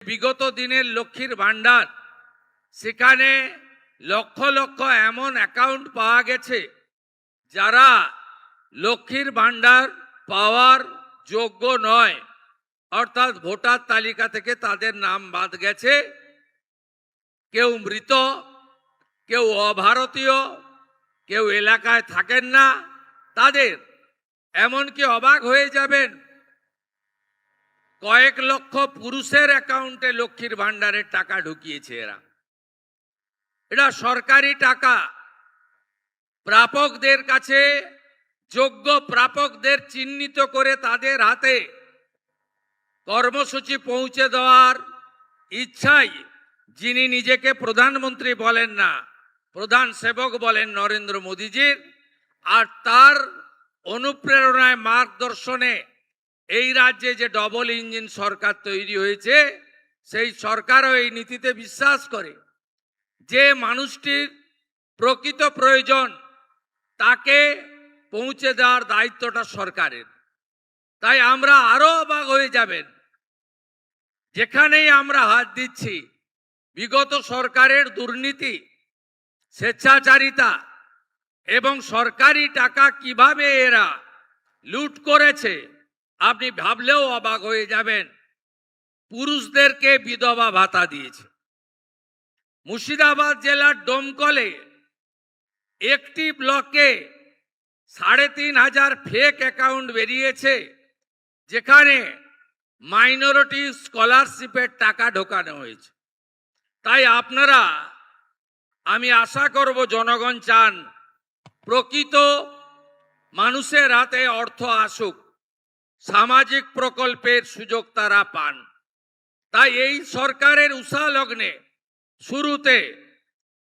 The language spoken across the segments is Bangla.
বিগত দিনের লক্ষ্মীর ভান্ডার, সেখানে লক্ষ লক্ষ এমন অ্যাকাউন্ট পাওয়া গেছে যারা লক্ষ্মীর ভান্ডার পাওয়ার যোগ্য নয়, অর্থাৎ ভোটার তালিকা থেকে তাদের নাম বাদ গেছে। কেউ মৃত, কেউ অভারতীয়, কেউ এলাকায় থাকেন না তাদের। এমনকি অবাক হয়ে যাবেন, কয়েক লক্ষ পুরুষের অ্যাকাউন্টে লক্ষ্মীর ভান্ডারের টাকা ঢুকিয়েছে এরা। এটা সরকারি টাকা। প্রাপকদের কাছে, যোগ্য প্রাপকদের চিহ্নিত করে তাদের হাতে কর্মসূচি পৌঁছে দেওয়ার ইচ্ছাই যিনি নিজেকে প্রধানমন্ত্রী বলেন না, প্রধান সেবক বলেন নরেন্দ্র মোদীজির, আর তার অনুপ্রেরণায় মার্গদর্শনে এই রাজ্যে যে ডবল ইঞ্জিন সরকার তৈরি হয়েছে, সেই সরকারও এই নীতিতে বিশ্বাস করে যে মানুষটির প্রকৃত প্রয়োজন তাকে পৌঁছে দেওয়ার দায়িত্বটা সরকারের। তাই আমরা আরো অবাক হয়ে যাবেন, যেখানেই আমরা হাত দিচ্ছি বিগত সরকারের দুর্নীতি, স্বেচ্ছাচারিতা এবং সরকারি টাকা কিভাবে এরা লুট করেছে আপনি ভাবলেও অবাক হয়ে যাবেন। পুরুষদেরকে বিধবা ভাতা দিয়েছে। মুর্শিদাবাদ জেলার ডোমকলে একটি ব্লকে ৩,৫০০ ফেক অ্যাকাউন্ট বেরিয়েছে, যেখানে মাইনরিটি স্কলারশিপের টাকা ঢোকানো হয়েছে। তাই আপনারা, আমি আশা করব, জনগণ চান প্রকৃত মানুষের হাতে অর্থ আসুক, সামাজিক প্রকল্পের সুযোগ তারা পান। তাই এই সরকারের উষা লগ্নে শুরুতে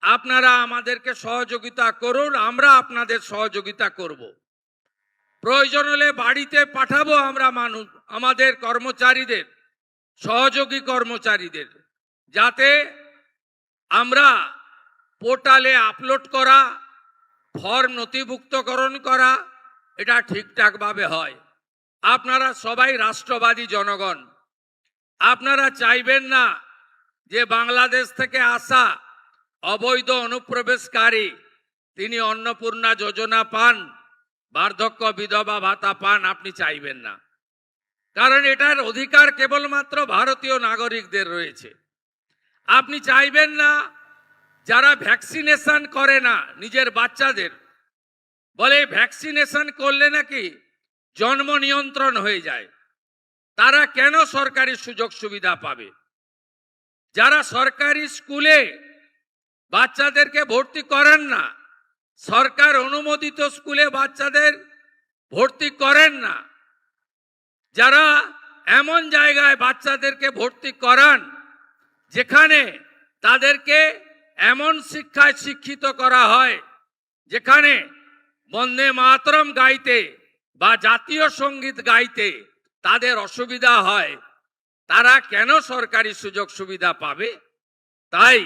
আপনারা আমাদেরকে সহযোগিতা করুন, আমরা আপনাদের সহযোগিতা করব। প্রয়োজন হলে বাড়িতে পাঠাবো আমরা মানুষ, আমাদের কর্মচারীদের, সহযোগী কর্মচারীদের, যাতে আমরা পোর্টালে আপলোড করা, ফর্ম নথিভুক্তকরণ করা এটা ঠিকঠাকভাবে হয়। আপনারা সবাই রাষ্ট্রবাদী জনগণ, আপনারা চাইবেন না যে বাংলাদেশ থেকে আসা অবৈধ অনুপ্রবেশকারী তিনি অন্নপূর্ণা যোজনা পান, বার্ধক্য বিধবা ভাতা পান, আপনি চাইবেন না। কারণ এটার অধিকার কেবলমাত্র ভারতীয় নাগরিকদের রয়েছে। আপনি চাইবেন না যারা ভ্যাকসিনেশন করে না নিজের বাচ্চাদের, বলে ভ্যাকসিনেশন করলে নাকি জন্ম নিয়ন্ত্রণ হয়ে যায়, তারা কেন সরকারি সুযোগ সুবিধা পাবে? যারা সরকারি স্কুলে বাচ্চাদেরকে ভর্তি করেন না, সরকার অনুমোদিত স্কুলে বাচ্চাদের ভর্তি করেন না, যারা এমন জায়গায় বাচ্চাদেরকে ভর্তি করান যেখানে তাদেরকে এমন শিক্ষায় শিক্ষিত করা হয় যেখানে বন্দে মাতরম গাইতে বা জাতীয় সঙ্গীত গাইতে তাদের অসুবিধা হয়, তারা কেন সরকারি সুযোগ সুবিধা পাবে? তাই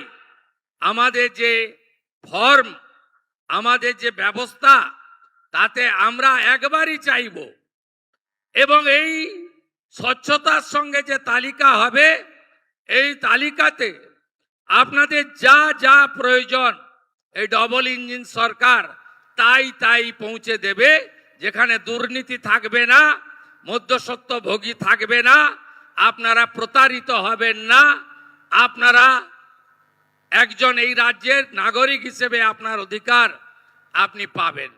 আমাদের যে ফর্ম, আমাদের যে ব্যবস্থা, তাতে আমরা একবারই চাইব, এবং এই স্বচ্ছতার সঙ্গে যে তালিকা হবে, এই তালিকাতে আপনাদের যা যা প্রয়োজন এই ডবল ইঞ্জিন সরকার তাই পৌঁছে দেবে। যেখানে দুর্নীতি থাকবে না, মধ্যস্বত্বভোগী থাকবে না, আপনারা প্রতারিত হবেন না, আপনারা একজন এই রাজ্যের নাগরিক হিসেবে আপনার অধিকার আপনি পাবেন।